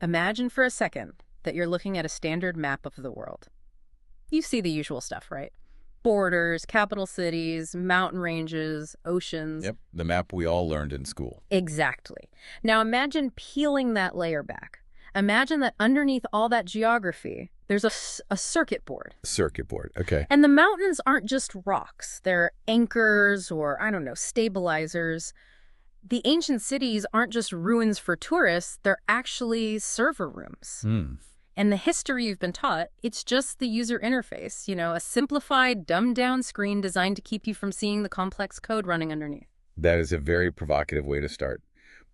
Imagine for a second that you're looking at a standard map of the world. You see the usual stuff, right? Borders, capital cities, mountain ranges, oceans. Yep, the map we all learned in school. Exactly. Now imagine peeling that layer back. Imagine that underneath all that geography, there's a circuit board. Circuit board, okay. And the mountains aren't just rocks. They're anchors or, I don't know, stabilizers. The ancient cities aren't just ruins for tourists. They're actually server rooms. And the history you've been taught, it's just the user interface, you know, a simplified, dumbed-down screen designed to keep you from seeing the complex code running underneath. That is a very provocative way to start.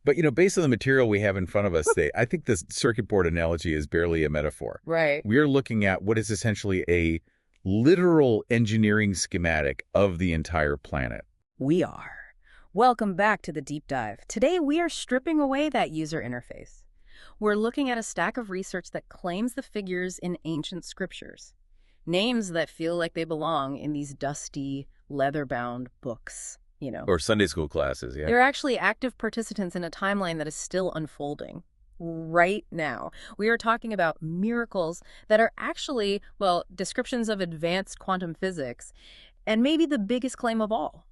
But, you know, based on the material we have in front of us today, I think this circuit board analogy is barely a metaphor. Right. We're looking at what is essentially a literal engineering schematic of the entire planet. We are. Welcome back to the deep dive. Today we are stripping away that user interface. We're looking at a stack of research that claims the figures in ancient scriptures. Names that feel like they belong in these dusty, leather-bound books, you know. Or Sunday school classes, yeah. They're actually active participants in a timeline that is still unfolding. Right now, we are talking about miracles that are actually, well, descriptions of advanced quantum physics, and maybe the biggest claim of all.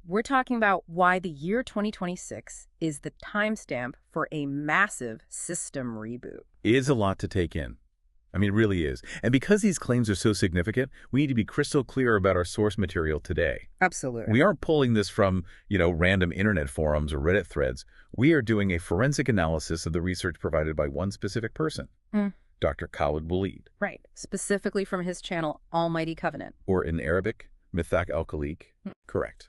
We're talking about why the year 2026 is the timestamp for a massive system reboot. It is a lot to take in. I mean, it really is. And because these claims are so significant, we need to be crystal clear about our source material today. Absolutely. We aren't pulling this from, you know, random internet forums or Reddit threads. We are doing a forensic analysis of the research provided by one specific person, Dr. Khaled Waleed. Right. Specifically from his channel, Almighty Covenant. Or in Arabic, Miftaḥ. Correct.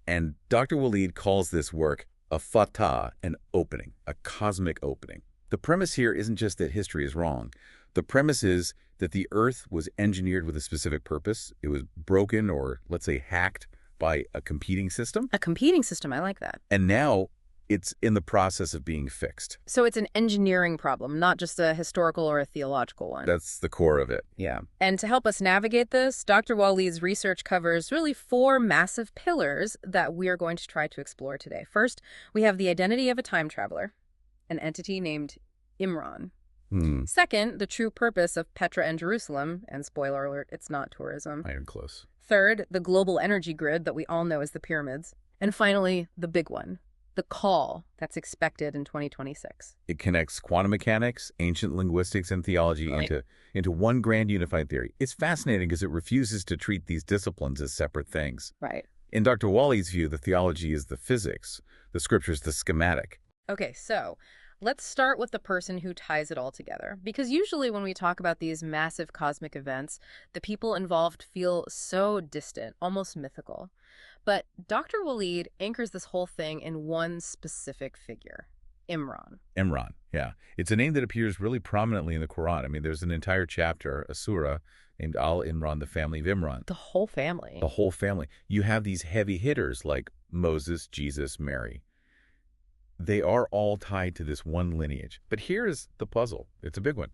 And Dr. Waleed calls this work a fatah, an opening, a cosmic opening. The premise here isn't just that history is wrong. The premise is that the Earth was engineered with a specific purpose. It was broken or, let's say, hacked by a competing system. A competing system, I like that. And now it's in the process of being fixed. So it's an engineering problem, not just a historical or a theological one. That's the core of it, yeah. And to help us navigate this, Dr. Waleed's research covers really 4 massive pillars that we are going to try to explore today. First, we have the identity of a time traveler, an entity named Imran. Second, the true purpose of Petra and Jerusalem, and spoiler alert, it's not tourism. Iron close. Third, the global energy grid that we all know as the pyramids. And finally, the big one, the call that's expected in 2026. It connects quantum mechanics, ancient linguistics, and theology into one grand unified theory. It's fascinating because it refuses to treat these disciplines as separate things. Right. In Dr. Waleed's view, the theology is the physics, the scriptures the schematic. Okay, so let's start with the person who ties it all together. Because usually when we talk about these massive cosmic events, the people involved feel so distant, almost mythical. But Dr. Waleed anchors this whole thing in one specific figure, Imran. Imran, yeah. It's a name that appears really prominently in the Quran. I mean, there's an entire chapter, a surah, named Al-Imran, the family of Imran. The whole family. The whole family. You have these heavy hitters like Moses, Jesus, Mary. They are all tied to this one lineage. But here's the puzzle. It's a big one.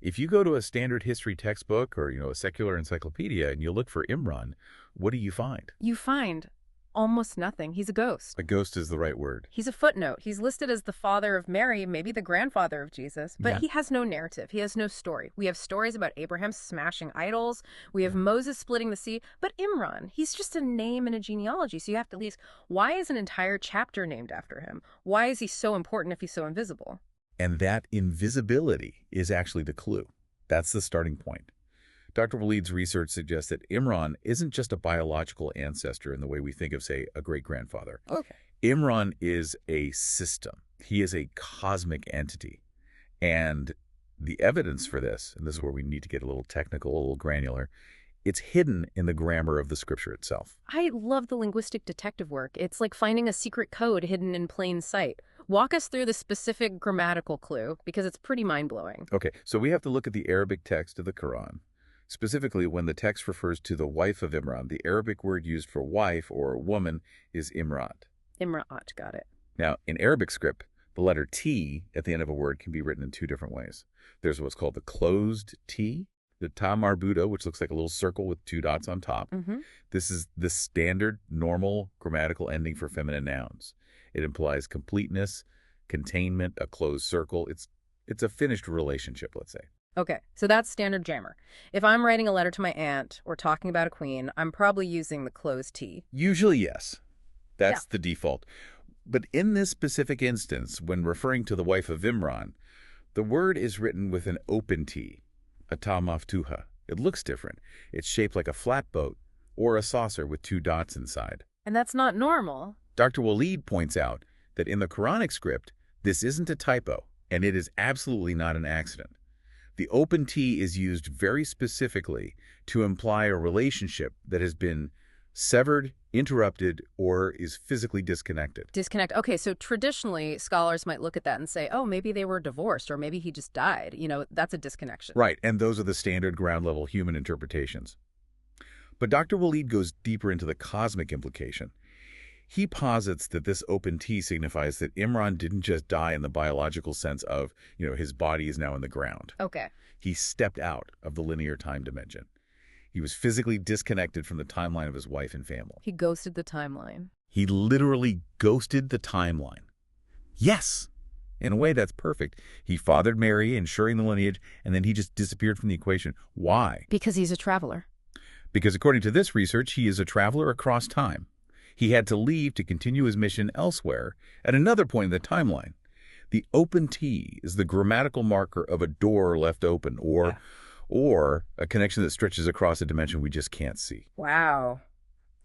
If you go to a standard history textbook or, you know, a secular encyclopedia and you look for Imran, what do you find? You find almost nothing. He's a ghost. A ghost is the right word. He's a footnote. He's listed as the father of Mary, maybe the grandfather of Jesus, but he has no narrative. He has no story. We have stories about Abraham smashing idols. We have Moses splitting the sea. But Imran, he's just a name and a genealogy. So you have to at least, why is an entire chapter named after him? Why is he so important if he's so invisible? And that invisibility is actually the clue. That's the starting point. Dr. Waleed's research suggests that Imran isn't just a biological ancestor in the way we think of, say, a great-grandfather. Okay. Imran is a system. He is a cosmic entity. And the evidence for this, and this is where we need to get a little technical, a little granular, it's hidden in the grammar of the scripture itself. I love the linguistic detective work. It's like finding a secret code hidden in plain sight. Walk us through the specific grammatical clue, because it's pretty mind-blowing. Okay, so we have to look at the Arabic text of the Quran. Specifically, when the text refers to the wife of Imran, the Arabic word used for wife or woman is imrat. Imrat, got it. Now, in Arabic script, the letter T at the end of a word can be written in 2 different ways. There's what's called the closed T, the ta marbuta, which looks like a little circle with 2 dots on top. This is the standard, normal grammatical ending for feminine nouns. It implies completeness, containment, a closed circle. It's It's a finished relationship, let's say. Okay, so that's standard grammar. If I'm writing a letter to my aunt or talking about a queen, I'm probably using the closed T. Usually, yes. That's the default. But in this specific instance, when referring to the wife of Imran, the word is written with an open T, a ta maftuha. It looks different. It's shaped like a flat boat or a saucer with 2 dots inside. And that's not normal. Dr. Waleed points out that in the Quranic script, this isn't a typo, and it is absolutely not an accident. The open T is used very specifically to imply a relationship that has been severed, interrupted, or is physically disconnected. Okay, so traditionally, scholars might look at that and say, oh, maybe they were divorced, or maybe he just died. You know, that's a disconnection. Right, and those are the standard ground-level human interpretations. But Dr. Waleed goes deeper into the cosmic implication. He posits that this open T signifies that Imran didn't just die in the biological sense of, his body is now in the ground. Okay. He stepped out of the linear time dimension. He was physically disconnected from the timeline of his wife and family. He ghosted the timeline. He literally ghosted the timeline. Yes! In a way, that's perfect. He fathered Mary, ensuring the lineage, and then he just disappeared from the equation. Why? Because he's a traveler. Because according to this research, he is a traveler across time. He had to leave to continue his mission elsewhere at another point in the timeline. The open T is the grammatical marker of a door left open or a connection that stretches across a dimension we just can't see. Wow.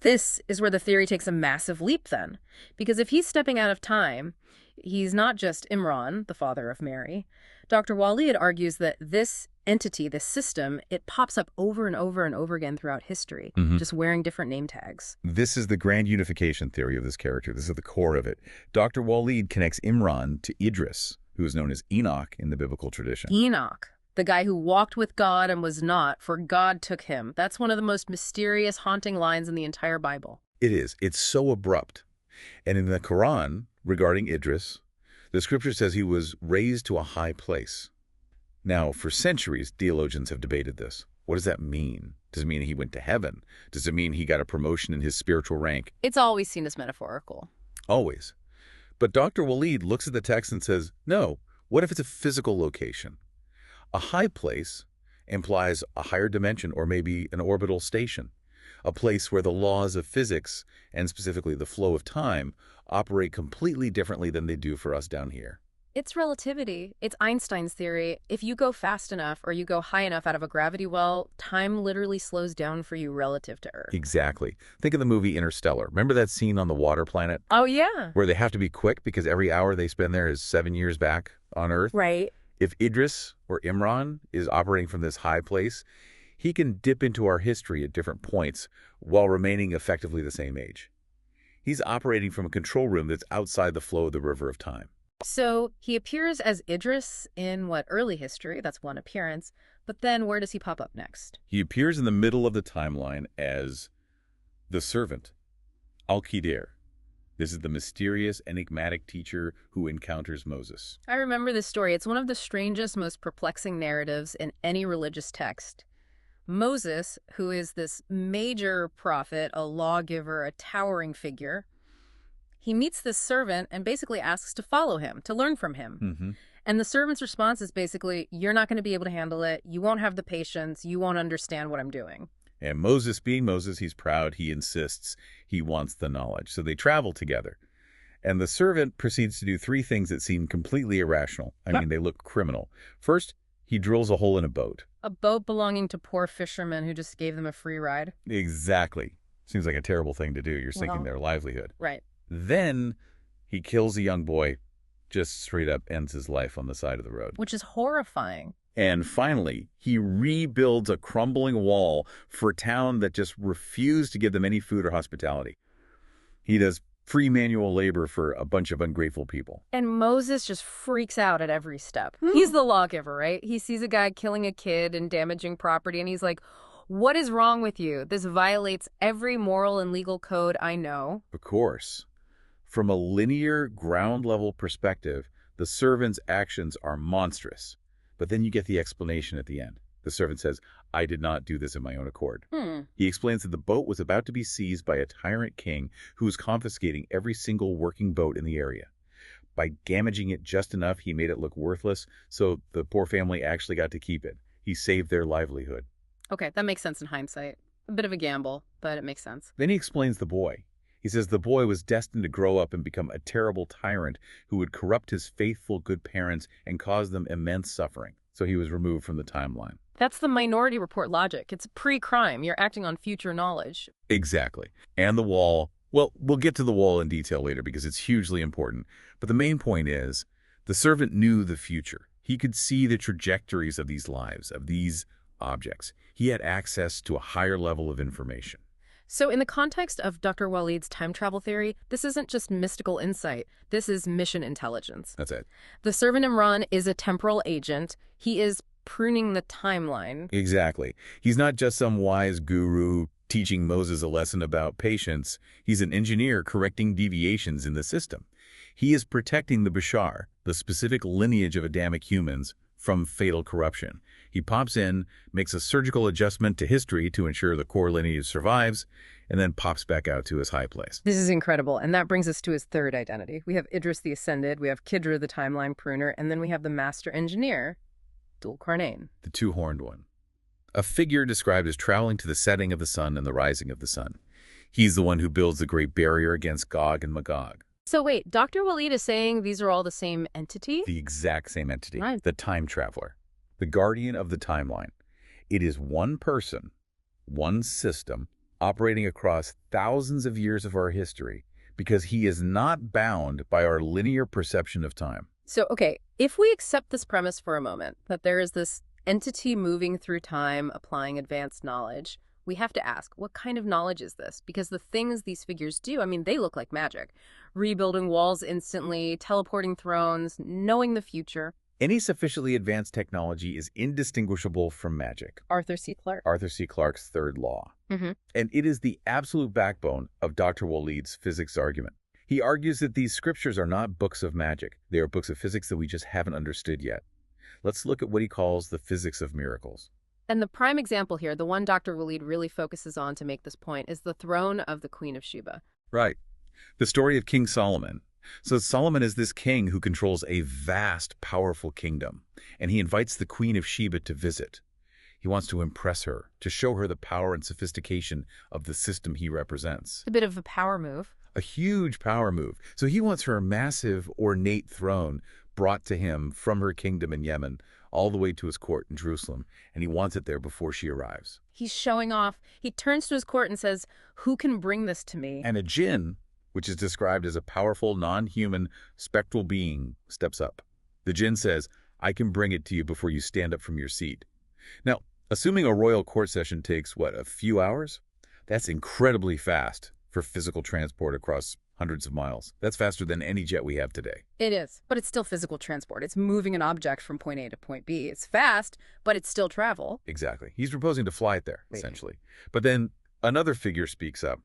This is where the theory takes a massive leap then. Because if he's stepping out of time, he's not just Imran, the father of Mary. Dr. Waleed argues that this entity, this system, it pops up over and over and over again throughout history, just wearing different name tags. This is the grand unification theory of this character. This is the core of it. Dr. Waleed connects Imran to Idris, who is known as Enoch in the biblical tradition. Enoch, the guy who walked with God and was not, for God took him. That's one of the most mysterious, haunting lines in the entire Bible. It is. It's so abrupt. And in the Quran, regarding Idris, the scripture says he was raised to a high place. Now, for centuries, theologians have debated this. What does that mean? Does it mean he went to heaven? Does it mean he got a promotion in his spiritual rank? It's always seen as metaphorical. Always. But Dr. Waleed looks at the text and says, no, what if it's a physical location? A high place implies a higher dimension or maybe an orbital station, a place where the laws of physics, and specifically the flow of time, operate completely differently than they do for us down here. It's relativity. It's Einstein's theory. If you go fast enough or you go high enough out of a gravity well, time literally slows down for you relative to Earth. Exactly. Think of the movie Interstellar. Remember that scene on the water planet? Oh, yeah. Where they have to be quick because every hour they spend there is 7 years back on Earth? Right. If Idris or Imran is operating from this high place, he can dip into our history at different points while remaining effectively the same age. He's operating from a control room that's outside the flow of the river of time. So he appears as Idris in early history? That's one appearance. But then where does he pop up next? He appears in the middle of the timeline as the servant, Al-Qidir. This is the mysterious, enigmatic teacher who encounters Moses. I remember this story. It's one of the strangest, most perplexing narratives in any religious text. Moses, who is this major prophet, a lawgiver, a towering figure, he meets this servant and basically asks to follow him, to learn from him. And the servant's response is basically, you're not going to be able to handle it. You won't have the patience. You won't understand what I'm doing. And Moses, being Moses, he's proud. He insists. He wants the knowledge. So they travel together. And the servant proceeds to do 3 things that seem completely irrational. I mean, they look criminal. First, he drills a hole in a boat. A boat belonging to poor fishermen who just gave them a free ride? Exactly. Seems like a terrible thing to do. You're sinking their livelihood. Right. Then he kills a young boy, just straight up ends his life on the side of the road. Which is horrifying. And finally, he rebuilds a crumbling wall for a town that just refused to give them any food or hospitality. He does free manual labor for a bunch of ungrateful people. And Moses just freaks out at every step. He's the lawgiver, right? He sees a guy killing a kid and damaging property, and he's like, what is wrong with you? This violates every moral and legal code I know. Of course. From a linear, ground-level perspective, the servant's actions are monstrous. But then you get the explanation at the end. The servant says, I did not do this of my own accord. He explains that the boat was about to be seized by a tyrant king who was confiscating every single working boat in the area. By damaging it just enough, he made it look worthless, so the poor family actually got to keep it. He saved their livelihood. Okay, that makes sense in hindsight. A bit of a gamble, but it makes sense. Then he explains the boy. He says the boy was destined to grow up and become a terrible tyrant who would corrupt his faithful good parents and cause them immense suffering. So he was removed from the timeline. That's the Minority Report logic. It's pre-crime. You're acting on future knowledge. Exactly. And the wall, well, we'll get to the wall in detail later because it's hugely important. But the main point is, the servant knew the future. He could see the trajectories of these lives, of these objects. He had access to a higher level of information. So in the context of Dr. Waleed's time travel theory, this isn't just mystical insight. This is mission intelligence. That's it. The servant Imran is a temporal agent. He is pruning the timeline. Exactly. He's not just some wise guru teaching Moses a lesson about patience. He's an engineer correcting deviations in the system. He is protecting the Bashar, the specific lineage of Adamic humans, from fatal corruption. He pops in, makes a surgical adjustment to history to ensure the core lineage survives, and then pops back out to his high place. This is incredible, and that brings us to his third identity. We have Idris the Ascended, we have Kidra the Timeline Pruner, and then we have the Master Engineer, Dhul Qarnayn. The two-horned one. A figure described as traveling to the setting of the sun and the rising of the sun. He's the one who builds the Great Barrier against Gog and Magog. So wait, Dr. Waleed is saying these are all the same entity? The exact same entity. Right. The time traveler. The guardian of the timeline. It is one person, one system, operating across thousands of years of our history because he is not bound by our linear perception of time. So, okay, if we accept this premise for a moment, that there is this entity moving through time, applying advanced knowledge, we have to ask, what kind of knowledge is this? Because the things these figures do, I mean, they look like magic. Rebuilding walls instantly, teleporting thrones, knowing the future. Any sufficiently advanced technology is indistinguishable from magic. Arthur C. Clarke. Arthur C. Clarke's third law. Mm-hmm. And it is the absolute backbone of Dr. Waleed's physics argument. He argues that these scriptures are not books of magic. They are books of physics that we just haven't understood yet. Let's look at what he calls the physics of miracles. And the prime example here, the one Dr. Waleed really focuses on to make this point, is the throne of the Queen of Sheba. Right. The story of King Solomon. So Solomon is this king who controls a vast, powerful kingdom, and he invites the Queen of Sheba to visit. He wants to impress her, to show her the power and sophistication of the system he represents. A bit of a power move. A huge power move. So he wants her massive, ornate throne brought to him from her kingdom in Yemen, all the way to his court in Jerusalem, and he wants it there before she arrives. He's showing off. He turns to his court and says, "Who can bring this to me?" And a jinn, which is described as a powerful, non-human, spectral being, steps up. The jinn says, "I can bring it to you before you stand up from your seat." Now, assuming a royal court session takes, what, a few hours? That's incredibly fast for physical transport across hundreds of miles. That's faster than any jet we have today. It is, but it's still physical transport. It's moving an object from point A to point B. It's fast, but it's still travel. Exactly. He's proposing to fly it there, essentially. But then another figure speaks up.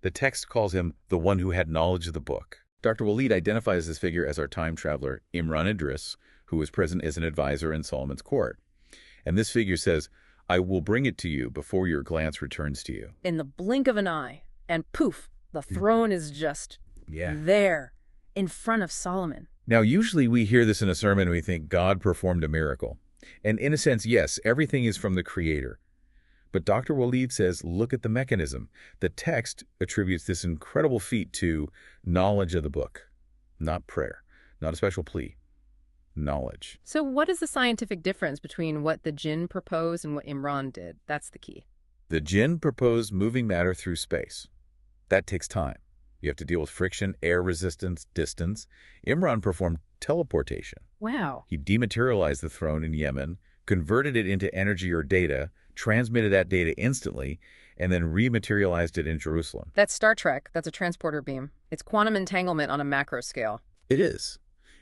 The text calls him the one who had knowledge of the book. Dr. Waleed identifies this figure as our time traveler, Imran Idris, who was present as an advisor in Solomon's court. And this figure says, "I will bring it to you before your glance returns to you." In the blink of an eye, and poof, the throne is just there, in front of Solomon. Now, usually we hear this in a sermon and we think God performed a miracle. And in a sense, yes, everything is from the Creator. But Dr. Waleed says, look at the mechanism. The text attributes this incredible feat to knowledge of the book, not prayer, not a special plea, knowledge. So what is the scientific difference between what the jinn proposed and what Imran did? That's the key. The jinn proposed moving matter through space. That takes time. You have to deal with friction, air resistance, distance. Imran performed teleportation. Wow. He dematerialized the throne in Yemen, converted it into energy or data, transmitted that data instantly, and then rematerialized it in Jerusalem. That's Star Trek. That's a transporter beam. It's quantum entanglement on a macro scale. It is.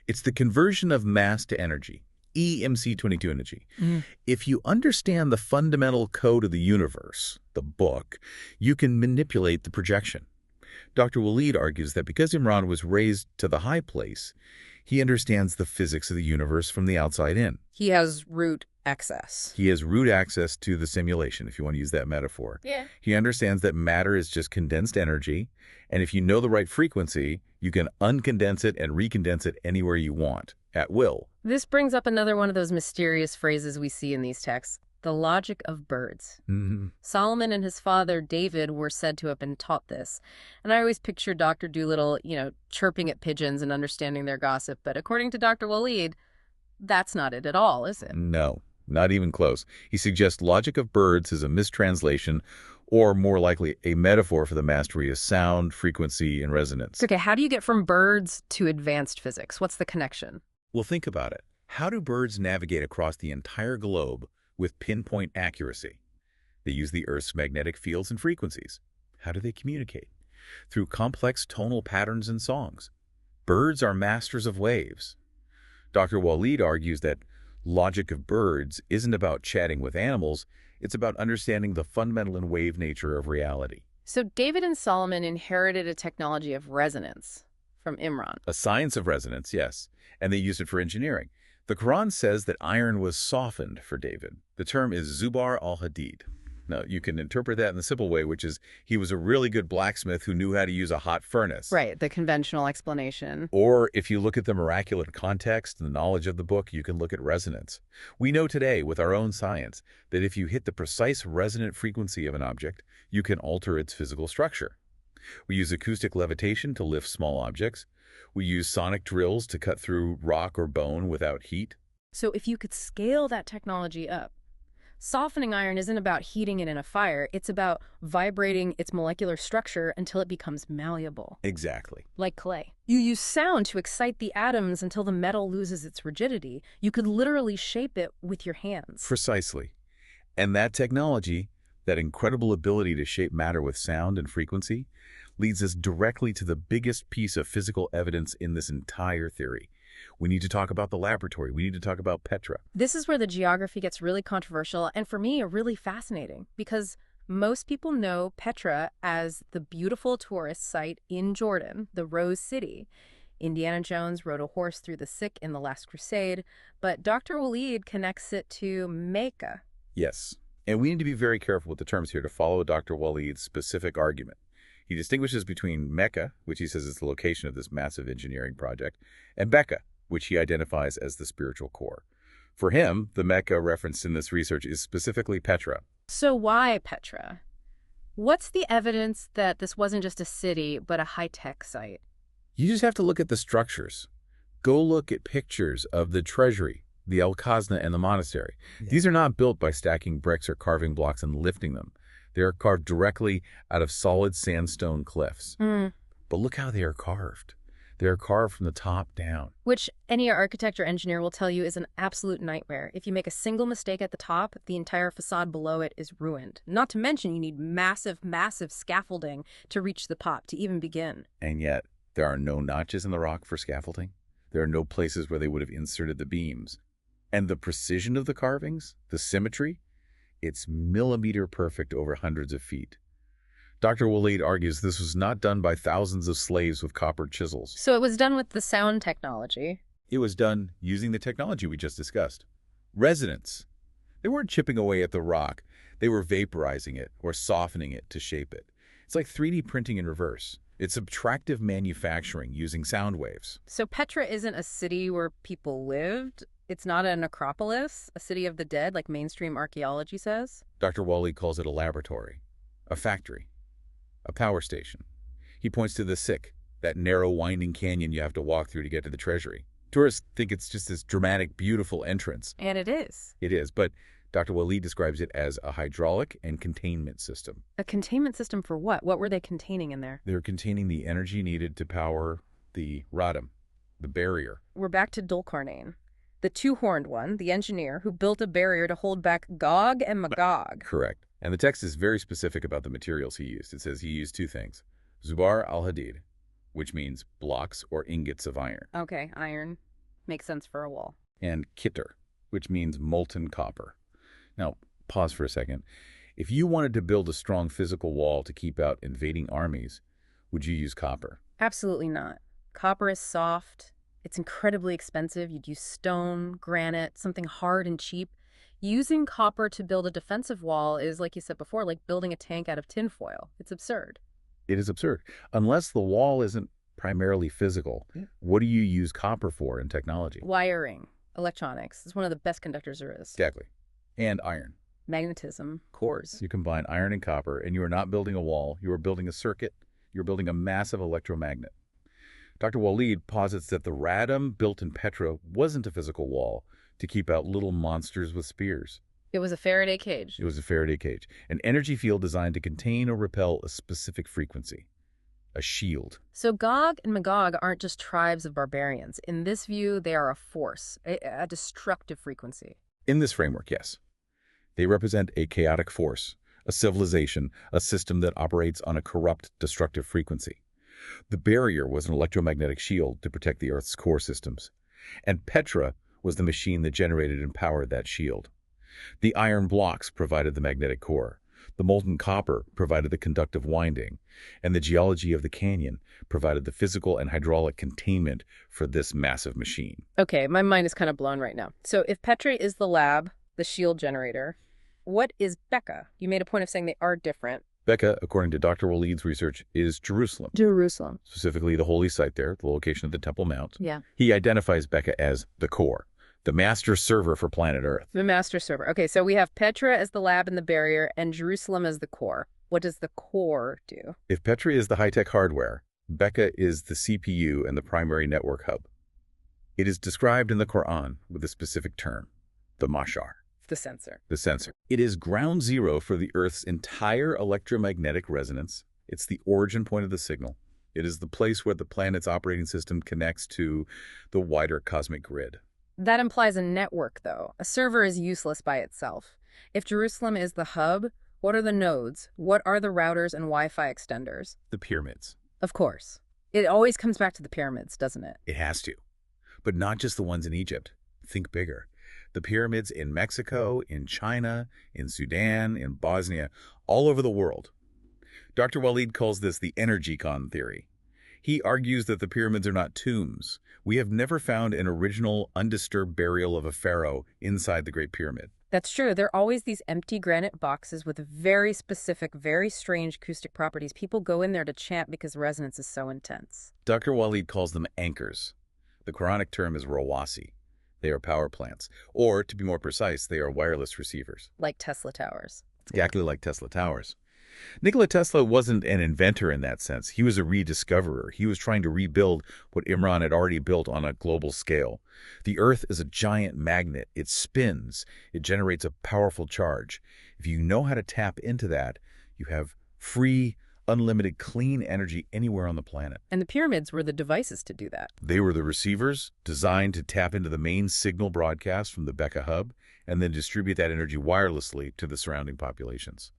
It's the conversion of mass to energy, EMC22 energy. If you understand the fundamental code of the universe, the book, you can manipulate the projection. Dr. Waleed argues that because Imran was raised to the high place, he understands the physics of the universe from the outside in. He has root access. He has root access to the simulation, if you want to use that metaphor. Yeah. He understands that matter is just condensed energy, and if you know the right frequency, you can uncondense it and recondense it anywhere you want, at will. This brings up another one of those mysterious phrases we see in these texts, the logic of birds. Solomon and his father, David, were said to have been taught this. And I always picture Dr. Dolittle, chirping at pigeons and understanding their gossip. But according to Dr. Waleed, that's not it at all, is it? No, not even close. He suggests logic of birds is a mistranslation, or more likely a metaphor for the mastery of sound, frequency, and resonance. Okay, how do you get from birds to advanced physics? What's the connection? Well, think about it. How do birds navigate across the entire globe with pinpoint accuracy? They use the Earth's magnetic fields and frequencies. How do they communicate? Through complex tonal patterns and songs. Birds are masters of waves. Dr. Waleed argues that logic of birds isn't about chatting with animals, it's about understanding the fundamental and wave nature of reality. So David and Solomon inherited a technology of resonance from Imran. A science of resonance, yes, and they used it for engineering. The Quran says that iron was softened for David. The term is Zubar al-Hadid. Now, you can interpret that in the simple way, which is he was a really good blacksmith who knew how to use a hot furnace. Right, the conventional explanation. Or if you look at the miraculous context and the knowledge of the book, you can look at resonance. We know today with our own science that if you hit the precise resonant frequency of an object, you can alter its physical structure. We use acoustic levitation to lift small objects. We use sonic drills to cut through rock or bone without heat. So if you could scale that technology up, softening iron isn't about heating it in a fire, it's about vibrating its molecular structure until it becomes malleable. Exactly. Like clay. You use sound to excite the atoms until the metal loses its rigidity. You could literally shape it with your hands. Precisely. And that technology, that incredible ability to shape matter with sound and frequency, leads us directly to the biggest piece of physical evidence in this entire theory. We need to talk about the laboratory. We need to talk about Petra. This is where the geography gets really controversial and for me really fascinating because most people know Petra as the beautiful tourist site in Jordan, the Rose City. Indiana Jones rode a horse through the sick in The Last Crusade, but Dr. Waleed connects it to Mecca. Yes, and we need to be very careful with the terms here to follow Dr. Waleed's specific argument. He distinguishes between Mecca, which he says is the location of this massive engineering project, and Becca, which he identifies as the spiritual core. For him, the Mecca referenced in this research is specifically Petra. So why Petra? What's the evidence that this wasn't just a city, but a high-tech site? You just have to look at the structures. Go look at pictures of the treasury, the El Khazna, and the monastery. Yeah. These are not built by stacking bricks or carving blocks and lifting them. They are carved directly out of solid sandstone cliffs. But look how they are carved. They are carved from the top down. Which any architect or engineer will tell you is an absolute nightmare. If you make a single mistake at the top, the entire facade below it is ruined. Not to mention you need massive, massive scaffolding to reach the top to even begin. And yet, there are no notches in the rock for scaffolding. There are no places where they would have inserted the beams. And the precision of the carvings, the symmetry, it's millimeter perfect over hundreds of feet. Dr. Waleed argues this was not done by thousands of slaves with copper chisels. So it was done with the sound technology. It was done using the technology we just discussed. Resonance. They weren't chipping away at the rock. They were vaporizing it or softening it to shape it. It's like 3D printing in reverse. It's subtractive manufacturing using sound waves. So Petra isn't a city where people lived? It's not a necropolis, a city of the dead like mainstream archaeology says? Dr. Waleed calls it a laboratory, a factory, a power station. He points to the sick, that narrow winding canyon you have to walk through to get to the treasury. Tourists think it's just this dramatic, beautiful entrance. And it is. It is, but Dr. Waleed describes it as a hydraulic and containment system. A containment system for what? What were they containing in there? They're containing the energy needed to power the radam, the barrier. We're back to Dulkarnain, the two-horned one, the engineer who built a barrier to hold back Gog and Magog. Correct. And the text is very specific about the materials he used. It says he used two things. Zubar al-Hadid, which means blocks or ingots of iron. Okay, iron. Makes sense for a wall. And kitter, which means molten copper. Now, pause for a second. If you wanted to build a strong physical wall to keep out invading armies, would you use copper? Absolutely not. Copper is soft. It's incredibly expensive. You'd use stone, granite, something hard and cheap. Using copper to build a defensive wall is, like you said before, like building a tank out of tinfoil. It's absurd. It is absurd. Unless the wall isn't primarily physical, what do you use copper for in technology? Wiring, electronics. It's one of the best conductors there is. Exactly. And iron. Magnetism, cores. You combine iron and copper, and you are not building a wall. You are building a circuit. You're building a massive electromagnet. Dr. Waleed posits that the radom built in Petra wasn't a physical wall to keep out little monsters with spears. It was a Faraday cage. It was a Faraday cage, an energy field designed to contain or repel a specific frequency, a shield. So Gog and Magog aren't just tribes of barbarians. In this view, they are a force, a destructive frequency. In this framework, yes. They represent a chaotic force, a civilization, a system that operates on a corrupt, destructive frequency. The barrier was an electromagnetic shield to protect the Earth's core systems, and Petra was the machine that generated and powered that shield. The iron blocks provided the magnetic core, the molten copper provided the conductive winding, and the geology of the canyon provided the physical and hydraulic containment for this massive machine. Okay, my mind is kind of blown right now. So if Petra is the lab, the shield generator, what is Becca? You made a point of saying they are different. Becca, according to Dr. Waleed's research, is Jerusalem. Jerusalem. Specifically the holy site there, the location of the Temple Mount. Yeah. He identifies Becca as the core, the master server for planet Earth. The master server. Okay, so we have Petra as the lab and the barrier, and Jerusalem as the core. What does the core do? If Petra is the high-tech hardware, Becca is the CPU and the primary network hub. It is described in the Quran with a specific term, the mashar. The sensor. The sensor. It is ground zero for the Earth's entire electromagnetic resonance. It's the origin point of the signal. It is the place where the planet's operating system connects to the wider cosmic grid. That implies a network, though. A server is useless by itself. If Jerusalem is the hub, what are the nodes? What are the routers and Wi-Fi extenders? The pyramids. Of course. It always comes back to the pyramids, doesn't it? It has to. But not just the ones in Egypt. Think bigger. The pyramids in Mexico, in China, in Sudan, in Bosnia, all over the world. Dr. Waleed calls this the energy con theory. He argues that the pyramids are not tombs. We have never found an original, undisturbed burial of a pharaoh inside the Great Pyramid. That's true. There are always these empty granite boxes with very specific, very strange acoustic properties. People go in there to chant because the resonance is so intense. Dr. Waleed calls them anchors. The Quranic term is rawasi. They are power plants. Or, to be more precise, they are wireless receivers. Like Tesla towers. Exactly like Tesla towers. Nikola Tesla wasn't an inventor in that sense. He was a rediscoverer. He was trying to rebuild what Imran had already built on a global scale. The Earth is a giant magnet. It spins. It generates a powerful charge. If you know how to tap into that, you have free, unlimited, clean energy anywhere on the planet. And the pyramids were the devices to do that. They were the receivers designed to tap into the main signal broadcast from the Becca hub and then distribute that energy wirelessly to the surrounding populations.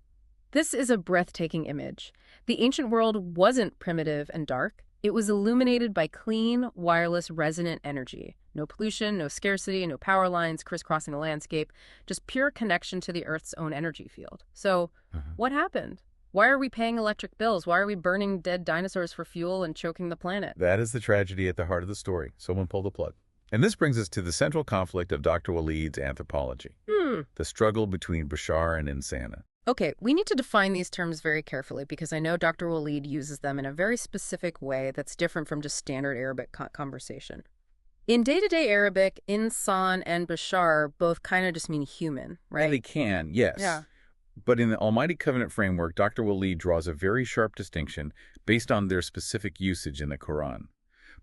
This is a breathtaking image. The ancient world wasn't primitive and dark. It was illuminated by clean, wireless, resonant energy. No pollution, no scarcity, no power lines crisscrossing the landscape, just pure connection to the Earth's own energy field. So, what happened? Why are we paying electric bills? Why are we burning dead dinosaurs for fuel and choking the planet? That is the tragedy at the heart of the story. Someone pulled the plug. And this brings us to the central conflict of Dr. Waleed's anthropology. The struggle between Bashar and Insana. Okay, we need to define these terms very carefully because I know Dr. Waleed uses them in a very specific way that's different from just standard Arabic conversation. In day-to-day Arabic, insan and bashar both kind of just mean human, right? And they can, yes. Yeah. But in the Almighty Covenant framework, Dr. Waleed draws a very sharp distinction based on their specific usage in the Quran.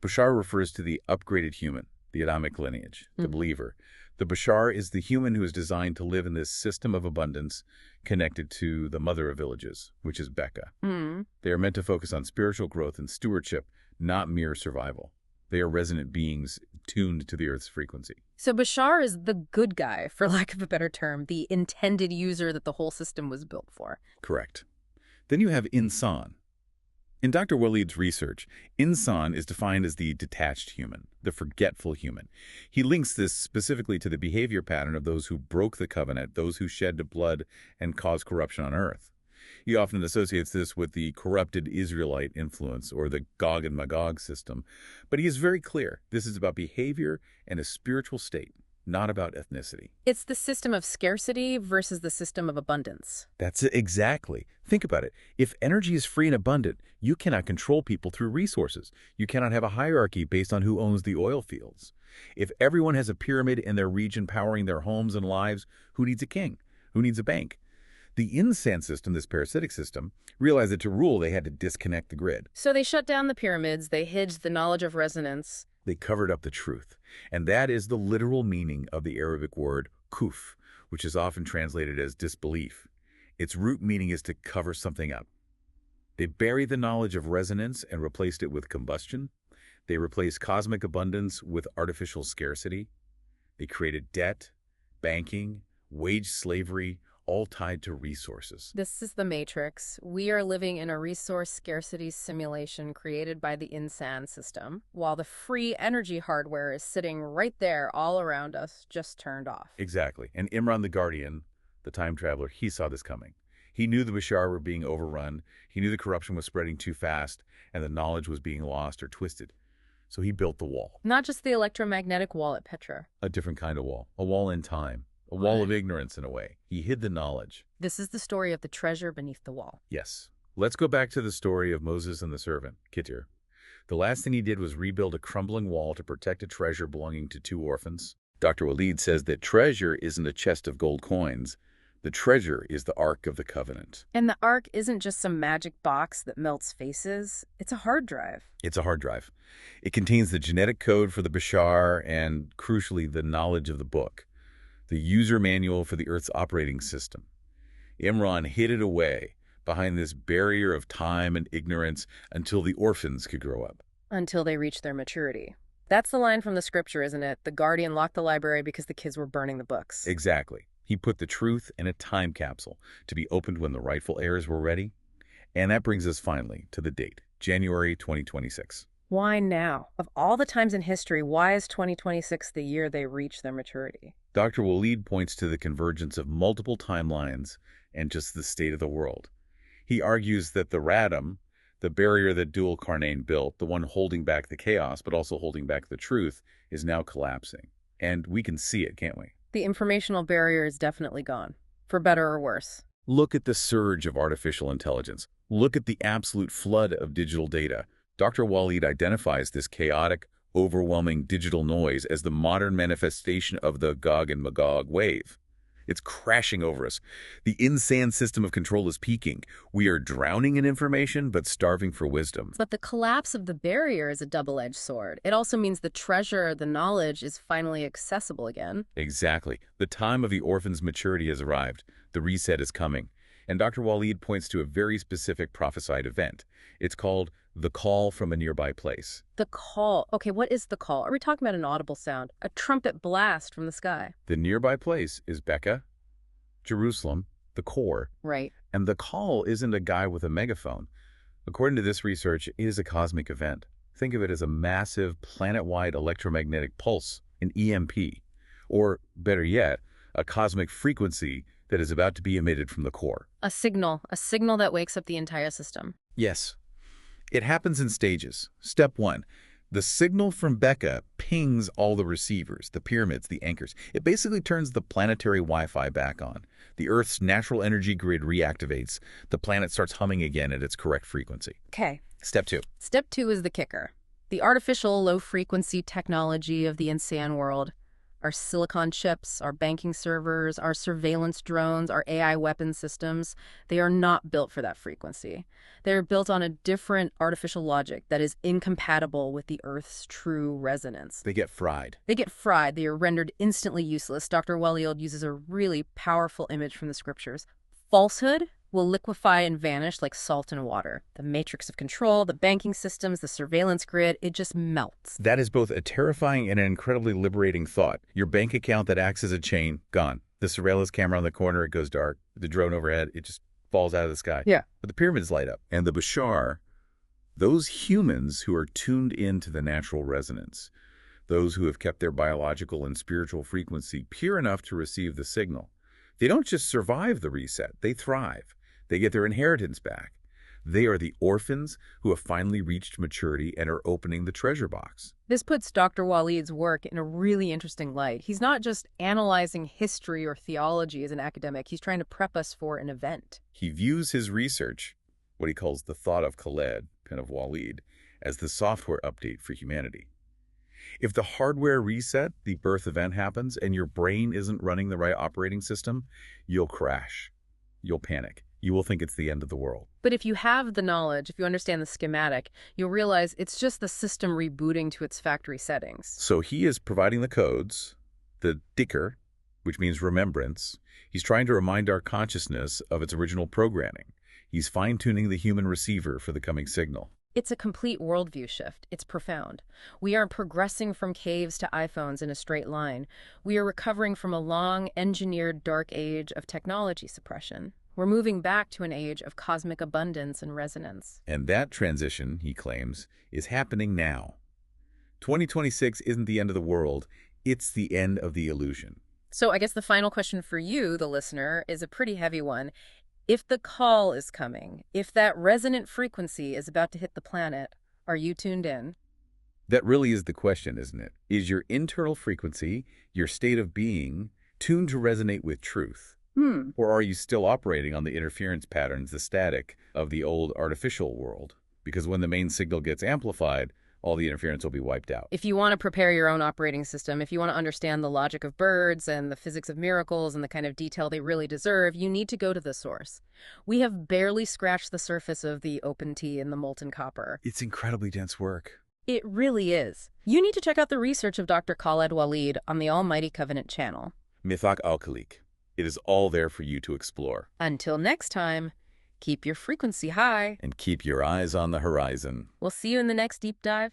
Bashar refers to the upgraded human, the Adamic lineage, the believer. The Bashar is the human who is designed to live in this system of abundance connected to the mother of villages, which is Becca. They are meant to focus on spiritual growth and stewardship, not mere survival. They are resonant beings tuned to the Earth's frequency. So Bashar is the good guy, for lack of a better term, the intended user that the whole system was built for. Correct. Then you have Insan. In Dr. Waleed's research, Insan is defined as the detached human, the forgetful human. He links this specifically to the behavior pattern of those who broke the covenant, those who shed blood and caused corruption on earth. He often associates this with the corrupted Israelite influence or the Gog and Magog system. But he is very clear. This is about behavior and a spiritual state. not about ethnicity. It's the system of scarcity versus the system of abundance. That's it exactly. Think about it. If energy is free and abundant, you cannot control people through resources. You cannot have a hierarchy based on who owns the oil fields. If everyone has a pyramid in their region powering their homes and lives, who needs a king? Who needs a bank? The insan system, this parasitic system, realized that to rule they had to disconnect the grid. So they shut down the pyramids, they hid the knowledge of resonance. They covered up the truth. And that is the literal meaning of the Arabic word kuf, which is often translated as disbelief. Its root meaning is to cover something up. They buried the knowledge of resonance and replaced it with combustion. They replaced cosmic abundance with artificial scarcity. They created debt, banking, wage slavery, all tied to resources. This is the matrix. We are living in a resource scarcity simulation created by the insan system, while the free energy hardware is sitting right there all around us, just turned off. Exactly. And Imran the Guardian, the time traveler, he saw this coming. He knew the Bashar were being overrun. He knew the corruption was spreading too fast and the knowledge was being lost or twisted. So he built the wall. Not just the electromagnetic wall at Petra. A different kind of wall. A wall in time. A wall of ignorance in a way. He hid the knowledge. This is the story of the treasure beneath the wall. Yes. Let's go back to the story of Moses and the servant, Khidir. The last thing he did was rebuild a crumbling wall to protect a treasure belonging to two orphans. Dr. Waleed says that treasure isn't a chest of gold coins. The treasure is the Ark of the Covenant. And the Ark isn't just some magic box that melts faces. It's a hard drive. It's a hard drive. It contains the genetic code for the Bashar and, crucially, the knowledge of the book, the user manual for the Earth's operating system. Imran hid it away behind this barrier of time and ignorance until the orphans could grow up. Until they reach their maturity. That's the line from the scripture, isn't it? The guardian locked the library because the kids were burning the books. Exactly. He put the truth in a time capsule to be opened when the rightful heirs were ready. And that brings us finally to the date, January 2026. Why now? Of all the times in history, why is 2026 the year they reach their maturity? Dr. Waleed points to the convergence of multiple timelines and just the state of the world. He argues that the radam, the barrier that Dul Qarnayn built, the one holding back the chaos but also holding back the truth, is now collapsing. And we can see it, can't we? The informational barrier is definitely gone, for better or worse. Look at the surge of artificial intelligence. Look at the absolute flood of digital data. Dr. Waleed identifies this chaotic, overwhelming digital noise as the modern manifestation of the Gog and Magog wave. It's crashing over us. The insane system of control is peaking. We are drowning in information, but starving for wisdom. But the collapse of the barrier is a double-edged sword. It also means the treasure, the knowledge, is finally accessible again. Exactly. The time of the orphan's maturity has arrived. The reset is coming. And Dr. Waleed points to a very specific prophesied event. It's called the call from a nearby place. The call. Okay, what is the call? Are we talking about an audible sound? A trumpet blast from the sky? The nearby place is Becca, Jerusalem, the core. Right. And the call isn't a guy with a megaphone. According to this research, it is a cosmic event. Think of it as a massive planet-wide electromagnetic pulse, an EMP. Or, better yet, a cosmic frequency that is about to be emitted from the core. A signal that wakes up the entire system. Yes. It happens in stages. Step 1. The signal from Becca pings all the receivers, the pyramids, the anchors. It basically turns the planetary Wi-Fi back on. The Earth's natural energy grid reactivates. The planet starts humming again at its correct frequency. Okay. Step 2. Step 2 is the kicker. The artificial low-frequency technology of the insane world. Our silicon chips, our banking servers, our surveillance drones, our AI weapon systems, they are not built for that frequency. They're built on a different artificial logic that is incompatible with the Earth's true resonance. They get fried. They get fried. They are rendered instantly useless. Dr. Waleed uses a really powerful image from the scriptures. Falsehood will liquefy and vanish like salt in water. The matrix of control, the banking systems, the surveillance grid, it just melts. That is both a terrifying and an incredibly liberating thought. Your bank account that acts as a chain, gone. The surveillance camera on the corner, it goes dark. The drone overhead, it just falls out of the sky. Yeah. But the pyramids light up. And the Bashar, those humans who are tuned into the natural resonance, those who have kept their biological and spiritual frequency pure enough to receive the signal, they don't just survive the reset, they thrive. They get their inheritance back. They are the orphans who have finally reached maturity and are opening the treasure box. This puts Dr. Waleed's work in a really interesting light. He's not just analyzing history or theology as an academic. He's trying to prep us for an event. He views his research, what he calls the thought of Khaled, pen of Waleed, as the software update for humanity. If the hardware reset, the birth event happens, and your brain isn't running the right operating system, you'll crash. You'll panic. You will think it's the end of the world. But if you have the knowledge, if you understand the schematic, you'll realize it's just the system rebooting to its factory settings. So he is providing the codes, the dhikr, which means remembrance. He's trying to remind our consciousness of its original programming. He's fine-tuning the human receiver for the coming signal. It's a complete worldview shift. It's profound. We aren't progressing from caves to iPhones in a straight line. We are recovering from a long, engineered dark age of technology suppression. We're moving back to an age of cosmic abundance and resonance. And that transition, he claims, is happening now. 2026 isn't the end of the world. It's the end of the illusion. So I guess the final question for you, the listener, is a pretty heavy one. If the call is coming, if that resonant frequency is about to hit the planet, are you tuned in? That really is the question, isn't it? Is your internal frequency, your state of being, tuned to resonate with truth? Or are you still operating on the interference patterns, the static, of the old artificial world? Because when the main signal gets amplified, all the interference will be wiped out. If you want to prepare your own operating system, if you want to understand the logic of birds and the physics of miracles and the kind of detail they really deserve, you need to go to the source. We have barely scratched the surface of the open tea and the molten copper. It's incredibly dense work. It really is. You need to check out the research of Dr. Khaled Waleed on the Almighty Covenant channel. Mithaq al-Khaliq. It is all there for you to explore. Until next time, keep your frequency high. And keep your eyes on the horizon. We'll see you in the next deep dive.